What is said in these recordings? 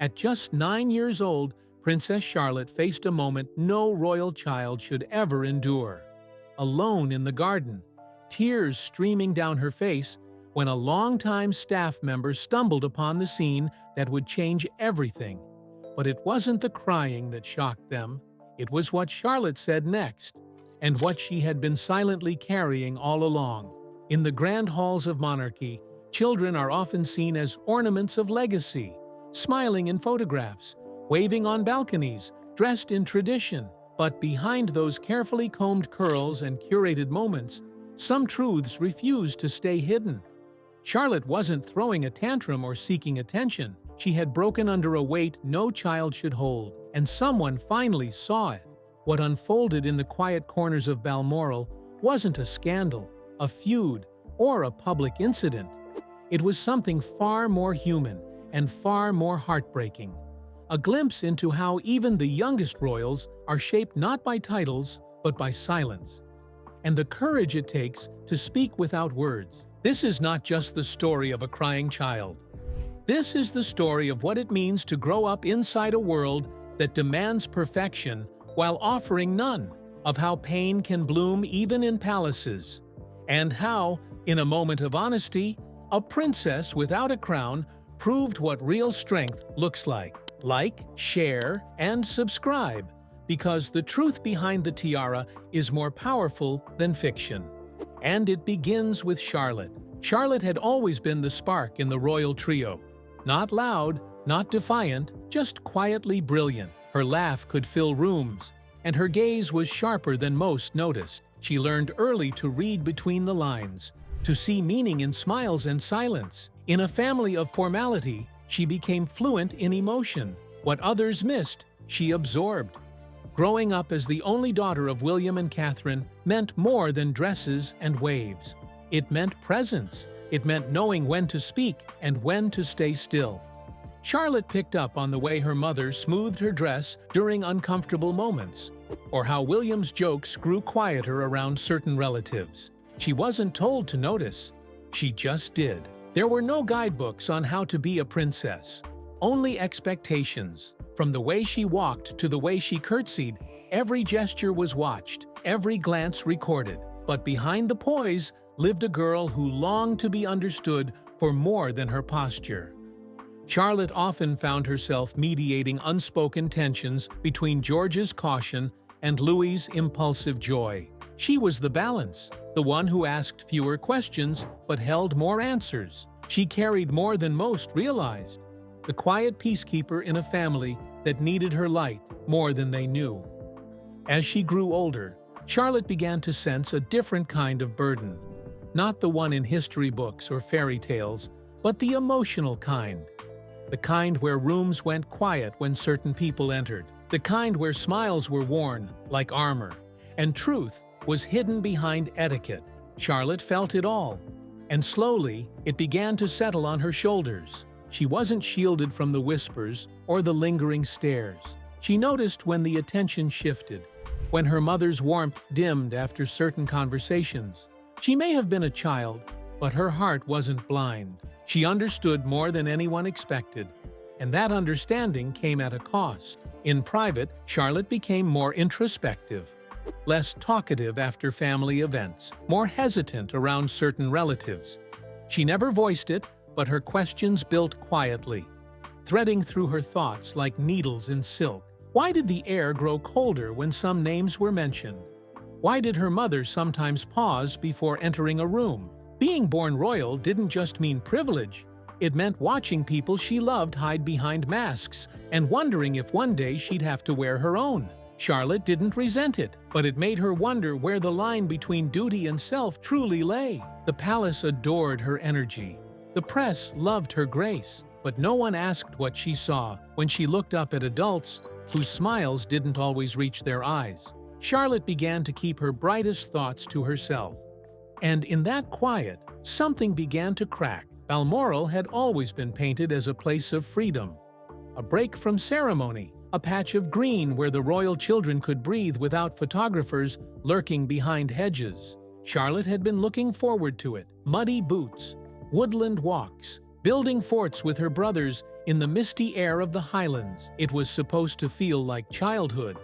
At just 9 years old, Princess Charlotte faced a moment no royal child should ever endure. Alone in the garden, tears streaming down her face, when a longtime staff member stumbled upon the scene that would change everything. But it wasn't the crying that shocked them. It was what Charlotte said next, and what she had been silently carrying all along. In the grand halls of monarchy, children are often seen as ornaments of legacy, smiling in photographs, waving on balconies, dressed in tradition. But behind those carefully combed curls and curated moments, some truths refuse to stay hidden. Charlotte wasn't throwing a tantrum or seeking attention. She had broken under a weight no child should hold, and someone finally saw it. What unfolded in the quiet corners of Balmoral wasn't a scandal, a feud, or a public incident. It was something far more human and far more heartbreaking. A glimpse into how even the youngest royals are shaped not by titles, but by silence, and the courage it takes to speak without words. This is not just the story of a crying child. This is the story of what it means to grow up inside a world that demands perfection while offering none, of how pain can bloom even in palaces, and how, in a moment of honesty, a princess without a crown proved what real strength looks like. Like, share, and subscribe, because the truth behind the tiara is more powerful than fiction. And it begins with Charlotte. Charlotte had always been the spark in the royal trio. Not loud, not defiant, just quietly brilliant. Her laugh could fill rooms, and her gaze was sharper than most noticed. She learned early to read between the lines, to see meaning in smiles and silence. In a family of formality, she became fluent in emotion. What others missed, she absorbed. Growing up as the only daughter of William and Catherine meant more than dresses and waves. It meant presence. It meant knowing when to speak and when to stay still. Charlotte picked up on the way her mother smoothed her dress during uncomfortable moments, or how William's jokes grew quieter around certain relatives. She wasn't told to notice. She just did. There were no guidebooks on how to be a princess, only expectations. From the way she walked to the way she curtsied, every gesture was watched, every glance recorded. But behind the poise lived a girl who longed to be understood for more than her posture. Charlotte often found herself mediating unspoken tensions between George's caution and Louis's impulsive joy. She was the balance, the one who asked fewer questions but held more answers. She carried more than most realized, the quiet peacekeeper in a family that needed her light more than they knew. As she grew older, Charlotte began to sense a different kind of burden, not the one in history books or fairy tales, but the emotional kind. The kind where rooms went quiet when certain people entered, the kind where smiles were worn like armor, and truth was hidden behind etiquette. Charlotte felt it all, and slowly it began to settle on her shoulders. She wasn't shielded from the whispers or the lingering stares. She noticed when the attention shifted, when her mother's warmth dimmed after certain conversations. She may have been a child, but her heart wasn't blind. She understood more than anyone expected, and that understanding came at a cost. In private, Charlotte became more introspective, less talkative after family events, more hesitant around certain relatives. She never voiced it, but her questions built quietly, threading through her thoughts like needles in silk. Why did the air grow colder when some names were mentioned? Why did her mother sometimes pause before entering a room? Being born royal didn't just mean privilege. It meant watching people she loved hide behind masks and wondering if one day she'd have to wear her own. Charlotte didn't resent it, but it made her wonder where the line between duty and self truly lay. The palace adored her energy. The press loved her grace, but no one asked what she saw when she looked up at adults whose smiles didn't always reach their eyes. Charlotte began to keep her brightest thoughts to herself. And in that quiet, something began to crack. Balmoral had always been painted as a place of freedom, a break from ceremony, a patch of green where the royal children could breathe without photographers lurking behind hedges. Charlotte had been looking forward to it. Muddy boots, woodland walks, building forts with her brothers in the misty air of the Highlands. It was supposed to feel like childhood.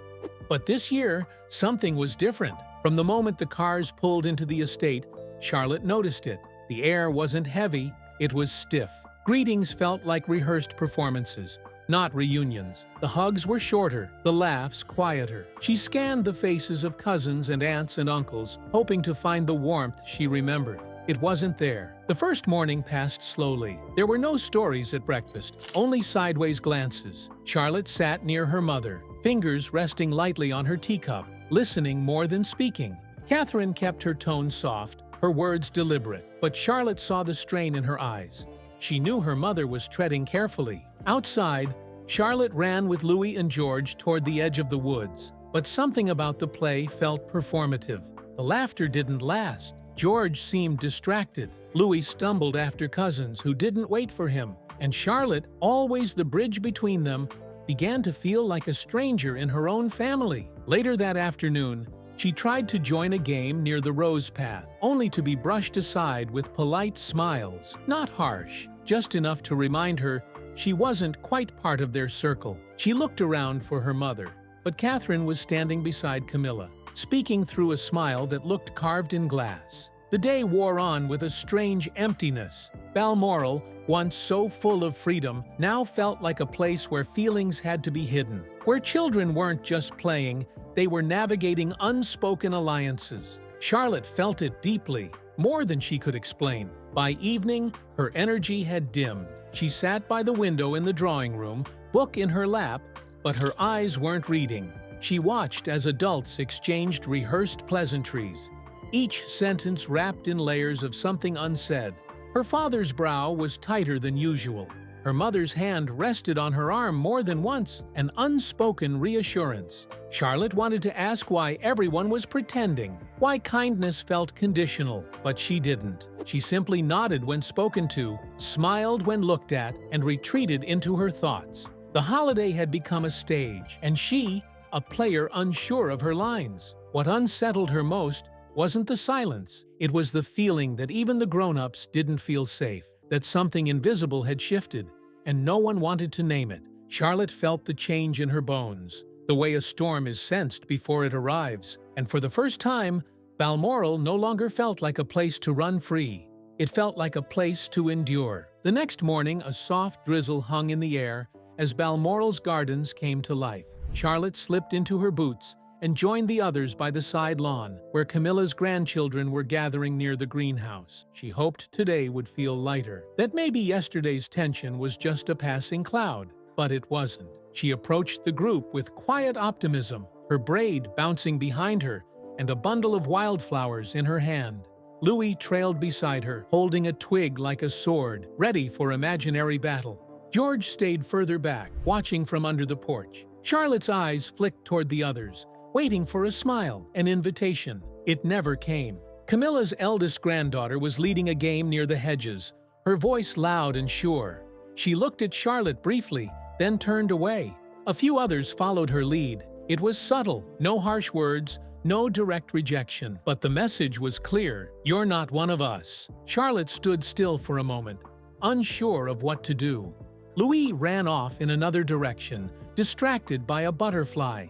But this year, something was different. From the moment the cars pulled into the estate, Charlotte noticed it. The air wasn't heavy, it was stiff. Greetings felt like rehearsed performances, not reunions. The hugs were shorter, the laughs quieter. She scanned the faces of cousins and aunts and uncles, hoping to find the warmth she remembered. It wasn't there. The first morning passed slowly. There were no stories at breakfast, only sideways glances. Charlotte sat near her mother, fingers resting lightly on her teacup, listening more than speaking. Catherine kept her tone soft, her words deliberate, but Charlotte saw the strain in her eyes. She knew her mother was treading carefully. Outside, Charlotte ran with Louis and George toward the edge of the woods, but something about the play felt performative. The laughter didn't last. George seemed distracted. Louis stumbled after cousins who didn't wait for him, and Charlotte, always the bridge between them, began to feel like a stranger in her own family. Later that afternoon, she tried to join a game near the Rose Path, only to be brushed aside with polite smiles, not harsh, just enough to remind her she wasn't quite part of their circle. She looked around for her mother, but Catherine was standing beside Camilla, speaking through a smile that looked carved in glass. The day wore on with a strange emptiness. Balmoral, once so full of freedom, now felt like a place where feelings had to be hidden, where children weren't just playing, they were navigating unspoken alliances. Charlotte felt it deeply, more than she could explain. By evening, her energy had dimmed. She sat by the window in the drawing room, book in her lap, but her eyes weren't reading. She watched as adults exchanged rehearsed pleasantries, each sentence wrapped in layers of something unsaid. Her father's brow was tighter than usual. Her mother's hand rested on her arm more than once, an unspoken reassurance. Charlotte wanted to ask why everyone was pretending, why kindness felt conditional, but she didn't. She simply nodded when spoken to, smiled when looked at, and retreated into her thoughts. The holiday had become a stage, and she, a player unsure of her lines. What unsettled her most wasn't the silence. It was the feeling that even the grown-ups didn't feel safe, that something invisible had shifted, and no one wanted to name it. Charlotte felt the change in her bones, the way a storm is sensed before it arrives, and for the first time, Balmoral no longer felt like a place to run free. It felt like a place to endure. The next morning, a soft drizzle hung in the air as Balmoral's gardens came to life. Charlotte slipped into her boots and joined the others by the side lawn, where Camilla's grandchildren were gathering near the greenhouse. She hoped today would feel lighter, that maybe yesterday's tension was just a passing cloud, but it wasn't. She approached the group with quiet optimism, her braid bouncing behind her and a bundle of wildflowers in her hand. Louis trailed beside her, holding a twig like a sword, ready for imaginary battle. George stayed further back, watching from under the porch. Charlotte's eyes flicked toward the others, waiting for a smile, an invitation. It never came. Camilla's eldest granddaughter was leading a game near the hedges, her voice loud and sure. She looked at Charlotte briefly, then turned away. A few others followed her lead. It was subtle, no harsh words, no direct rejection, but the message was clear: you're not one of us. Charlotte stood still for a moment, unsure of what to do. Louis ran off in another direction, distracted by a butterfly.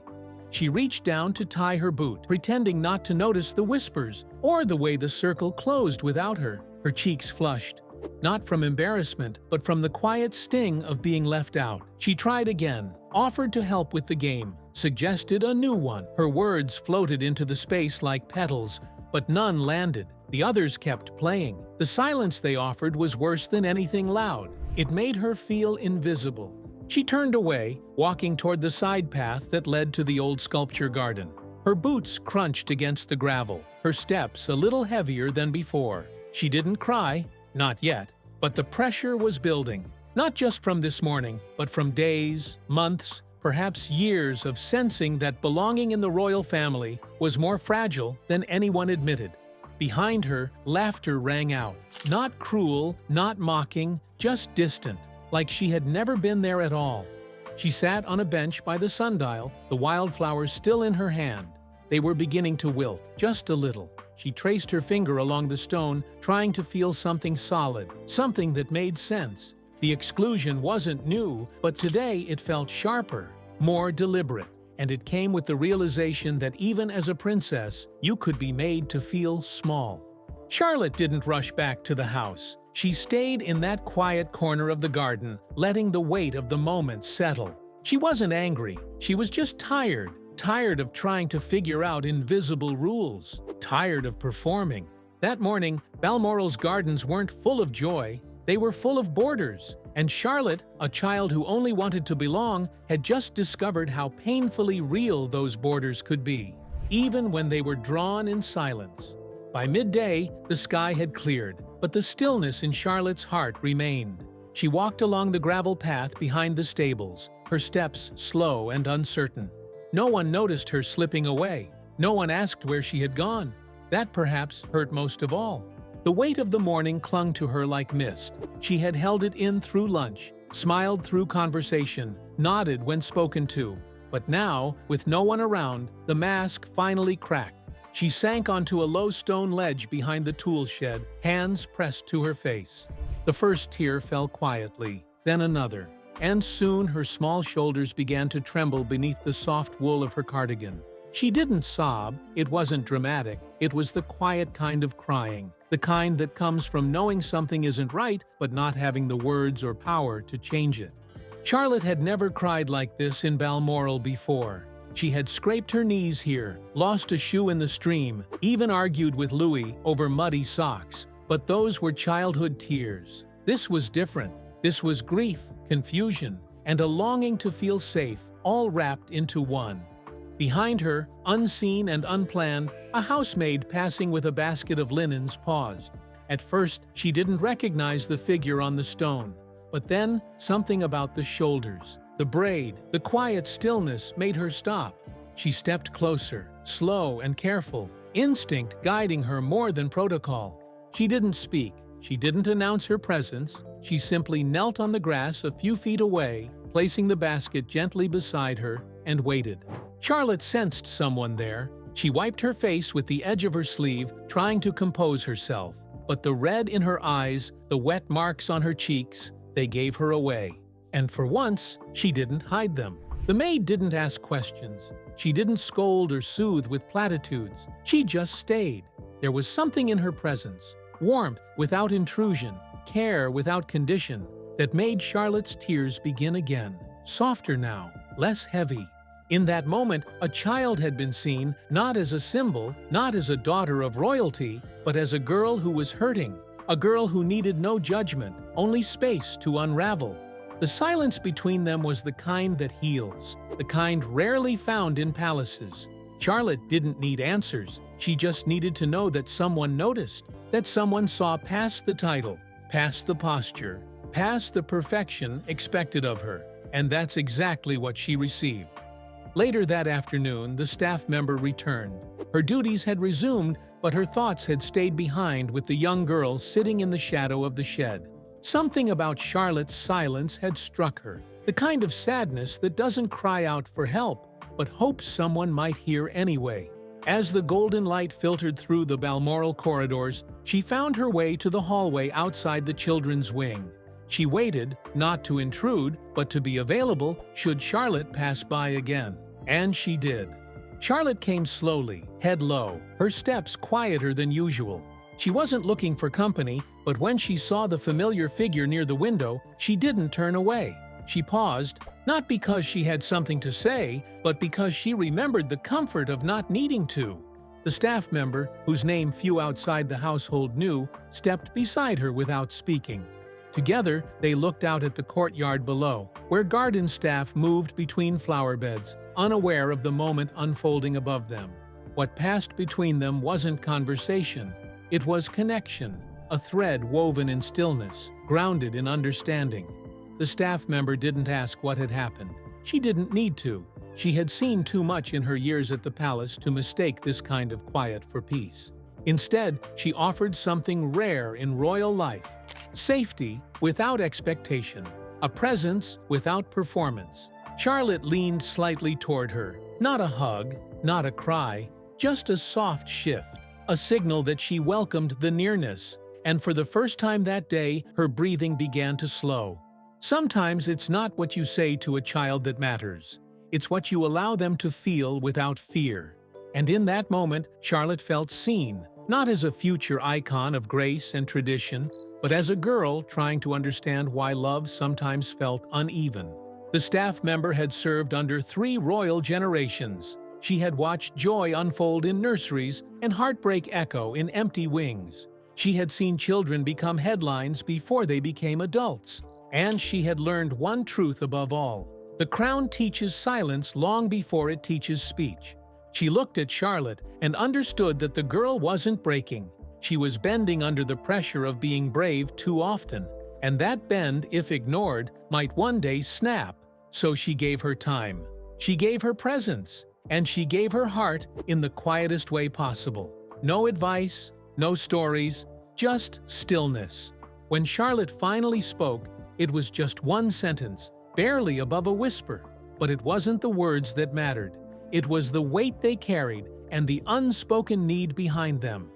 She reached down to tie her boot, pretending not to notice the whispers or the way the circle closed without her. Her cheeks flushed, not from embarrassment, but from the quiet sting of being left out. She tried again, offered to help with the game, suggested a new one. Her words floated into the space like petals, but none landed. The others kept playing. The silence they offered was worse than anything loud. It made her feel invisible. She turned away, walking toward the side path that led to the old sculpture garden. Her boots crunched against the gravel, her steps a little heavier than before. She didn't cry, not yet, but the pressure was building, not just from this morning, but from days, months, perhaps years of sensing that belonging in the royal family was more fragile than anyone admitted. Behind her, laughter rang out, not cruel, not mocking, just distant, like she had never been there at all. She sat on a bench by the sundial, the wildflowers still in her hand. They were beginning to wilt, just a little. She traced her finger along the stone, trying to feel something solid, something that made sense. The exclusion wasn't new, but today it felt sharper, more deliberate, and it came with the realization that even as a princess, you could be made to feel small. Charlotte didn't rush back to the house. She stayed in that quiet corner of the garden, letting the weight of the moment settle. She wasn't angry, she was just tired of trying to figure out invisible rules, tired of performing. That morning, Balmoral's gardens weren't full of joy, they were full of borders, and Charlotte, a child who only wanted to belong, had just discovered how painfully real those borders could be, even when they were drawn in silence. By midday, the sky had cleared, but the stillness in Charlotte's heart remained. She walked along the gravel path behind the stables, her steps slow and uncertain. No one noticed her slipping away. No one asked where she had gone. That perhaps hurt most of all. The weight of the morning clung to her like mist. She had held it in through lunch, smiled through conversation, nodded when spoken to. But now, with no one around, the mask finally cracked. She sank onto a low stone ledge behind the tool shed, hands pressed to her face. The first tear fell quietly, then another, and soon her small shoulders began to tremble beneath the soft wool of her cardigan. She didn't sob, it wasn't dramatic, it was the quiet kind of crying, the kind that comes from knowing something isn't right but not having the words or power to change it. Charlotte had never cried like this in Balmoral before. She had scraped her knees here, lost a shoe in the stream, even argued with Louis over muddy socks, but those were childhood tears. This was different. This was grief, confusion, and a longing to feel safe, all wrapped into one. Behind her, unseen and unplanned, a housemaid passing with a basket of linens paused. At first, she didn't recognize the figure on the stone. But then, something about the shoulders, the braid, the quiet stillness made her stop. She stepped closer, slow and careful, instinct guiding her more than protocol. She didn't speak. She didn't announce her presence. She simply knelt on the grass a few feet away, placing the basket gently beside her, and waited. Charlotte sensed someone there. She wiped her face with the edge of her sleeve, trying to compose herself. But the red in her eyes, the wet marks on her cheeks, they gave her away. And for once, she didn't hide them. The maid didn't ask questions. She didn't scold or soothe with platitudes. She just stayed. There was something in her presence, warmth without intrusion, care without condition, that made Charlotte's tears begin again, softer now, less heavy. In that moment, a child had been seen not as a symbol, not as a daughter of royalty, but as a girl who was hurting, a girl who needed no judgment, only space to unravel. The silence between them was the kind that heals, the kind rarely found in palaces. Charlotte didn't need answers, she just needed to know that someone noticed, that someone saw past the title, past the posture, past the perfection expected of her, and that's exactly what she received. Later that afternoon, the staff member returned. Her duties had resumed, but her thoughts had stayed behind with the young girl sitting in the shadow of the shed. Something about Charlotte's silence had struck her, the kind of sadness that doesn't cry out for help, but hopes someone might hear anyway. As the golden light filtered through the Balmoral corridors, she found her way to the hallway outside the children's wing. She waited, not to intrude, but to be available should Charlotte pass by again. And she did. Charlotte came slowly, head low, her steps quieter than usual. She wasn't looking for company, but when she saw the familiar figure near the window, she didn't turn away. She paused, not because she had something to say, but because she remembered the comfort of not needing to. The staff member, whose name few outside the household knew, stepped beside her without speaking. Together, they looked out at the courtyard below, where garden staff moved between flower beds, unaware of the moment unfolding above them. What passed between them wasn't conversation. It was connection, a thread woven in stillness, grounded in understanding. The staff member didn't ask what had happened. She didn't need to. She had seen too much in her years at the palace to mistake this kind of quiet for peace. Instead, she offered something rare in royal life: safety without expectation, a presence without performance. Charlotte leaned slightly toward her. Not a hug, not a cry, just a soft shift, a signal that she welcomed the nearness. And for the first time that day, her breathing began to slow. Sometimes it's not what you say to a child that matters. It's what you allow them to feel without fear. And in that moment, Charlotte felt seen, not as a future icon of grace and tradition, but as a girl trying to understand why love sometimes felt uneven. The staff member had served under 3 royal generations. She had watched joy unfold in nurseries and heartbreak echo in empty wings. She had seen children become headlines before they became adults. And she had learned one truth above all. The crown teaches silence long before it teaches speech. She looked at Charlotte and understood that the girl wasn't breaking. She was bending under the pressure of being brave too often. And that bend, if ignored, might one day snap. So she gave her time. She gave her presence. And she gave her heart in the quietest way possible. No advice, no stories, just stillness. When Charlotte finally spoke, it was just one sentence, barely above a whisper. But it wasn't the words that mattered. It was the weight they carried and the unspoken need behind them.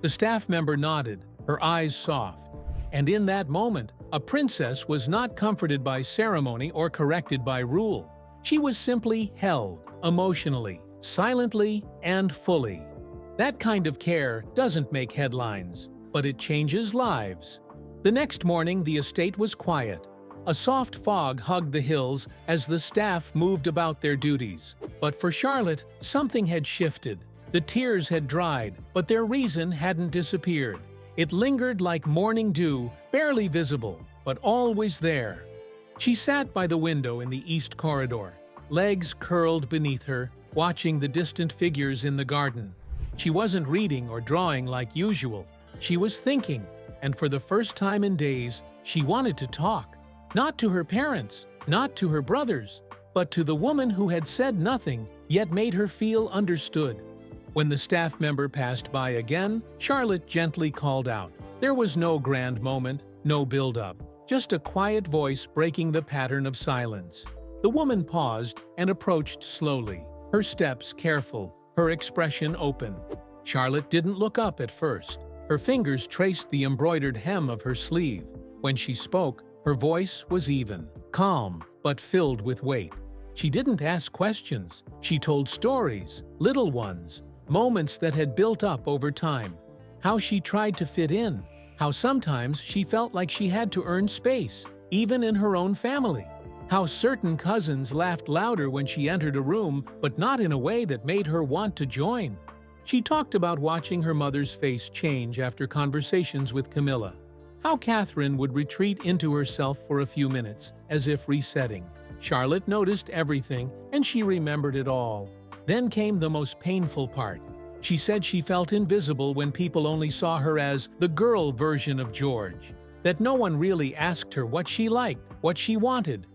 The staff member nodded, her eyes soft. And in that moment, a princess was not comforted by ceremony or corrected by rule. She was simply held, emotionally, silently, and fully. That kind of care doesn't make headlines, but it changes lives. The next morning, the estate was quiet. A soft fog hugged the hills as the staff moved about their duties. But for Charlotte, something had shifted. The tears had dried, but their reason hadn't disappeared. It lingered like morning dew, barely visible, but always there. She sat by the window in the east corridor, legs curled beneath her, watching the distant figures in the garden. She wasn't reading or drawing like usual. She was thinking, and for the first time in days, she wanted to talk. Not to her parents, not to her brothers, but to the woman who had said nothing, yet made her feel understood. When the staff member passed by again, Charlotte gently called out. There was no grand moment, no build-up, just a quiet voice breaking the pattern of silence. The woman paused and approached slowly, her steps careful, her expression open. Charlotte didn't look up at first. Her fingers traced the embroidered hem of her sleeve. When she spoke, her voice was even, calm, but filled with weight. She didn't ask questions. She told stories, little ones, moments that had built up over time. How she tried to fit in, how sometimes she felt like she had to earn space, even in her own family. How certain cousins laughed louder when she entered a room, but not in a way that made her want to join. She talked about watching her mother's face change after conversations with Camilla. How Catherine would retreat into herself for a few minutes, as if resetting. Charlotte noticed everything, and she remembered it all. Then came the most painful part. She said she felt invisible when people only saw her as the girl version of George. That no one really asked her what she liked, what she wanted,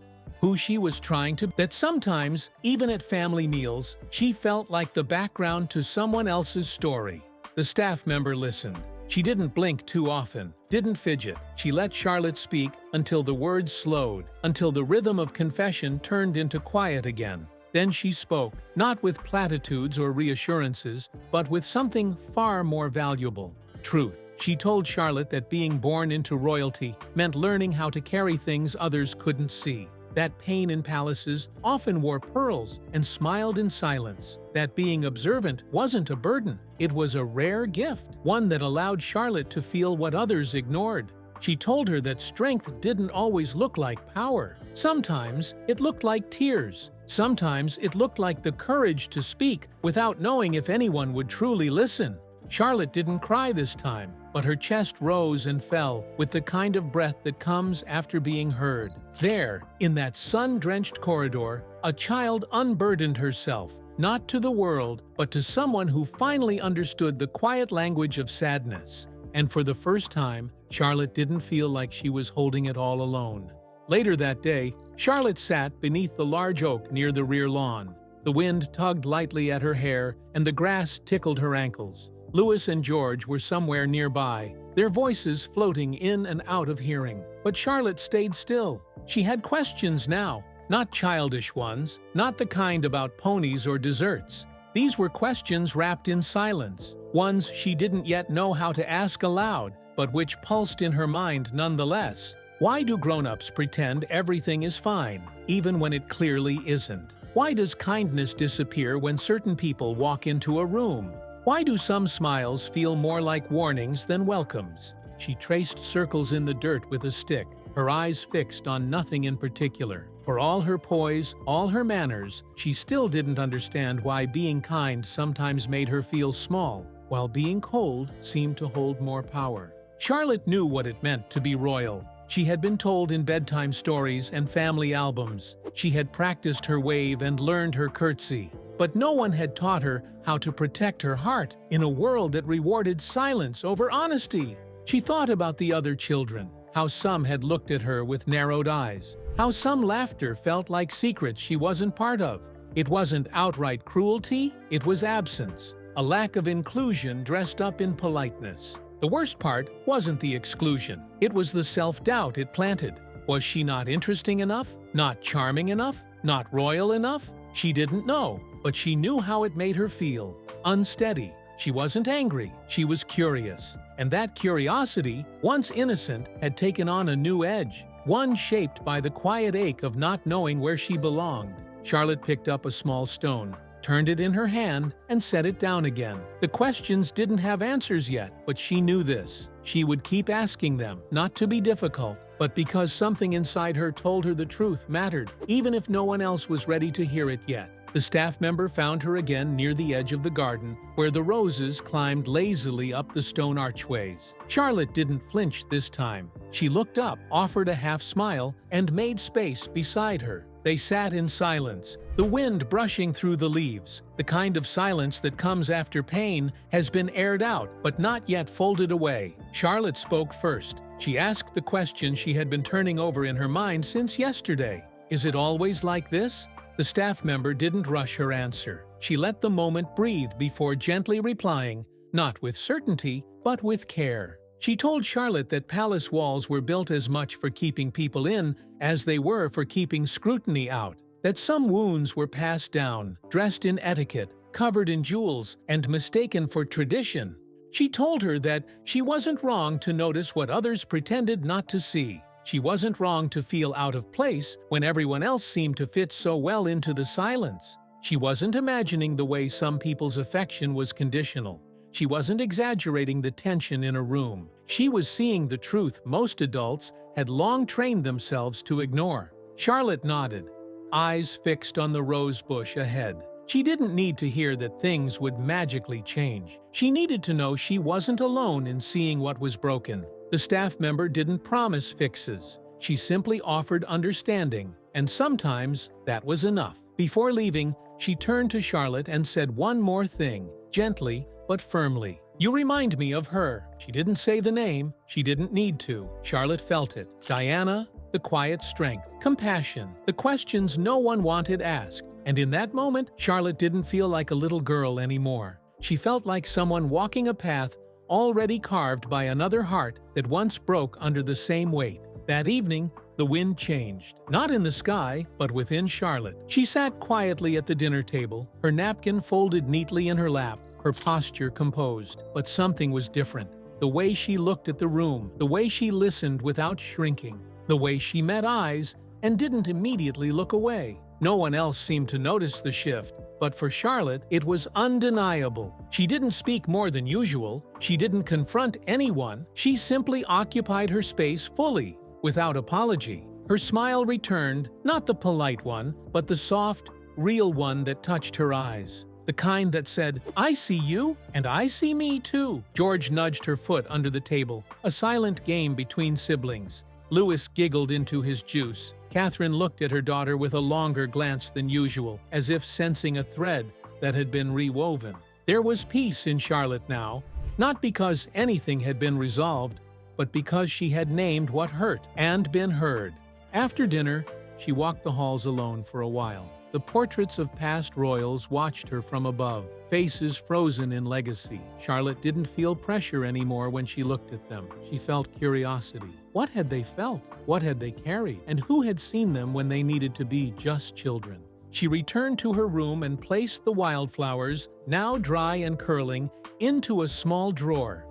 who she was trying to be. That sometimes, even at family meals, she felt like the background to someone else's story. The staff member listened. She didn't blink too often, didn't fidget. She let Charlotte speak until the words slowed, until the rhythm of confession turned into quiet again. Then she spoke, not with platitudes or reassurances, but with something far more valuable: truth. She told Charlotte that being born into royalty meant learning how to carry things others couldn't see. That pain in palaces often wore pearls and smiled in silence. That being observant wasn't a burden. It was a rare gift, one that allowed Charlotte to feel what others ignored. She told her that strength didn't always look like power. Sometimes it looked like tears. Sometimes it looked like the courage to speak without knowing if anyone would truly listen. Charlotte didn't cry this time, but her chest rose and fell with the kind of breath that comes after being heard. There, in that sun-drenched corridor, a child unburdened herself, not to the world, but to someone who finally understood the quiet language of sadness. And for the first time, Charlotte didn't feel like she was holding it all alone. Later that day, Charlotte sat beneath the large oak near the rear lawn. The wind tugged lightly at her hair, and the grass tickled her ankles. Louis and George were somewhere nearby, their voices floating in and out of hearing. But Charlotte stayed still. She had questions now, not childish ones, not the kind about ponies or desserts. These were questions wrapped in silence, ones she didn't yet know how to ask aloud, but which pulsed in her mind nonetheless. Why do grown-ups pretend everything is fine, even when it clearly isn't? Why does kindness disappear when certain people walk into a room? Why do some smiles feel more like warnings than welcomes? She traced circles in the dirt with a stick, her eyes fixed on nothing in particular. For all her poise, all her manners, she still didn't understand why being kind sometimes made her feel small, while being cold seemed to hold more power. Charlotte knew what it meant to be royal. She had been told in bedtime stories and family albums. She had practiced her wave and learned her curtsy. But no one had taught her how to protect her heart in a world that rewarded silence over honesty. She thought about the other children, how some had looked at her with narrowed eyes, how some laughter felt like secrets she wasn't part of. It wasn't outright cruelty, it was absence, a lack of inclusion dressed up in politeness. The worst part wasn't the exclusion, it was the self-doubt it planted. Was she not interesting enough? Not charming enough? Not royal enough? She didn't know, but she knew how it made her feel. Unsteady. She wasn't angry, she was curious. And that curiosity, once innocent, had taken on a new edge, one shaped by the quiet ache of not knowing where she belonged. Charlotte picked up a small stone, turned it in her hand, and set it down again. The questions didn't have answers yet, but she knew this. She would keep asking them, not to be difficult, but because something inside her told her the truth mattered, even if no one else was ready to hear it yet. The staff member found her again near the edge of the garden, where the roses climbed lazily up the stone archways. Charlotte didn't flinch this time. She looked up, offered a half smile, and made space beside her. They sat in silence, the wind brushing through the leaves. The kind of silence that comes after pain has been aired out, but not yet folded away. Charlotte spoke first. She asked the question she had been turning over in her mind since yesterday. Is it always like this? The staff member didn't rush her answer. She let the moment breathe before gently replying, not with certainty, but with care. She told Charlotte that palace walls were built as much for keeping people in as they were for keeping scrutiny out, that some wounds were passed down, dressed in etiquette, covered in jewels, and mistaken for tradition. She told her that she wasn't wrong to notice what others pretended not to see. She wasn't wrong to feel out of place when everyone else seemed to fit so well into the silence. She wasn't imagining the way some people's affection was conditional. She wasn't exaggerating the tension in a room. She was seeing the truth most adults had long trained themselves to ignore. Charlotte nodded, eyes fixed on the rose bush ahead. She didn't need to hear that things would magically change. She needed to know she wasn't alone in seeing what was broken. The staff member didn't promise fixes. She simply offered understanding, and sometimes that was enough. Before leaving, she turned to Charlotte and said one more thing, gently but firmly. You remind me of her. She didn't say the name. She didn't need to. Charlotte felt it. Diana, the quiet strength, compassion, the questions no one wanted asked. And in that moment, Charlotte didn't feel like a little girl anymore. She felt like someone walking a path already carved by another heart that once broke under the same weight. That evening, the wind changed. Not in the sky, but within Charlotte. She sat quietly at the dinner table, her napkin folded neatly in her lap, her posture composed. But something was different. The way she looked at the room, the way she listened without shrinking, the way she met eyes and didn't immediately look away. No one else seemed to notice the shift, but for Charlotte, it was undeniable. She didn't speak more than usual. She didn't confront anyone. She simply occupied her space fully, without apology. Her smile returned, not the polite one, but the soft, real one that touched her eyes. The kind that said, I see you, and I see me too. George nudged her foot under the table, a silent game between siblings. Louis giggled into his juice. Catherine looked at her daughter with a longer glance than usual, as if sensing a thread that had been rewoven. There was peace in Charlotte now, not because anything had been resolved, but because she had named what hurt and been heard. After dinner, she walked the halls alone for a while. The portraits of past royals watched her from above, faces frozen in legacy. Charlotte didn't feel pressure anymore when she looked at them. She felt curiosity. What had they felt? What had they carried? And who had seen them when they needed to be just children? She returned to her room and placed the wildflowers, now dry and curling, into a small drawer.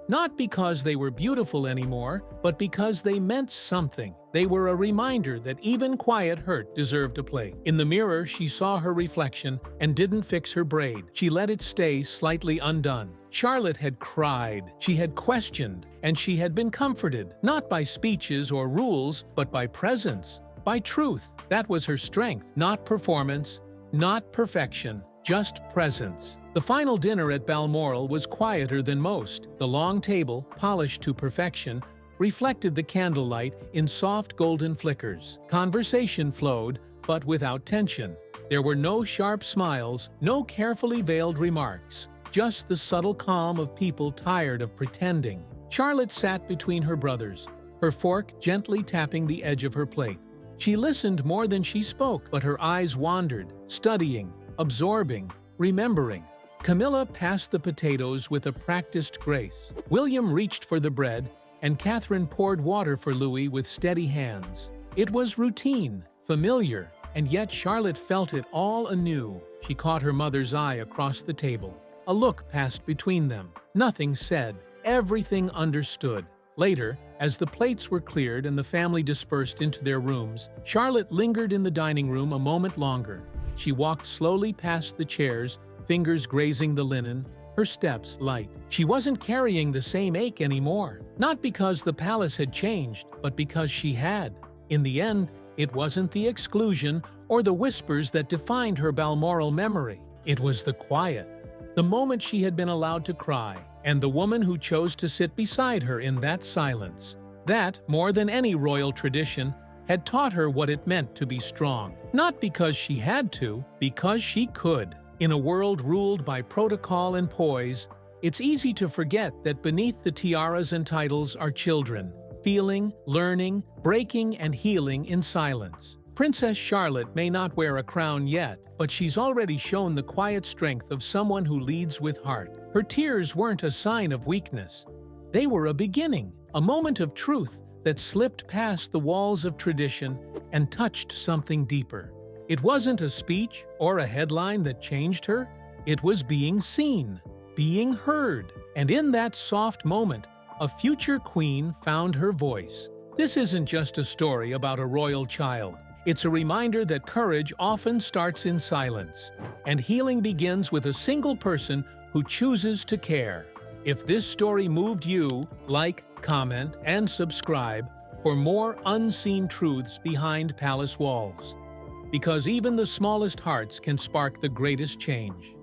Not because they were beautiful anymore, but because they meant something. They were a reminder that even quiet hurt deserved a plate. In the mirror, she saw her reflection and didn't fix her braid. She let it stay slightly undone. Charlotte had cried, she had questioned, and she had been comforted, not by speeches or rules, but by presence, by truth. That was her strength, not performance, not perfection, just presence. The final dinner at Balmoral was quieter than most. The long table, polished to perfection, reflected the candlelight in soft golden flickers. Conversation flowed, but without tension. There were no sharp smiles, no carefully veiled remarks, just the subtle calm of people tired of pretending. Charlotte sat between her brothers, her fork gently tapping the edge of her plate. She listened more than she spoke, but her eyes wandered, studying, absorbing, remembering. Camilla passed the potatoes with a practiced grace. William reached for the bread, and Catherine poured water for Louis with steady hands. It was routine, familiar, and yet Charlotte felt it all anew. She caught her mother's eye across the table. A look passed between them. Nothing said, everything understood. Later, as the plates were cleared and the family dispersed into their rooms, Charlotte lingered in the dining room a moment longer. She walked slowly past the chairs, fingers grazing the linen, her steps light. She wasn't carrying the same ache anymore, not because the palace had changed, but because she had. In the end, it wasn't the exclusion or the whispers that defined her Balmoral memory. It was the quiet, the moment she had been allowed to cry, and the woman who chose to sit beside her in that silence. That, more than any royal tradition, had taught her what it meant to be strong. Not because she had to, because she could. In a world ruled by protocol and poise, it's easy to forget that beneath the tiaras and titles are children, feeling, learning, breaking, and healing in silence. Princess Charlotte may not wear a crown yet, but she's already shown the quiet strength of someone who leads with heart. Her tears weren't a sign of weakness. They were a beginning, a moment of truth that slipped past the walls of tradition and touched something deeper. It wasn't a speech or a headline that changed her. It was being seen, being heard. And in that soft moment, a future queen found her voice. This isn't just a story about a royal child. It's a reminder that courage often starts in silence, and healing begins with a single person who chooses to care. If this story moved you, like, comment, and subscribe for more unseen truths behind palace walls. Because even the smallest hearts can spark the greatest change.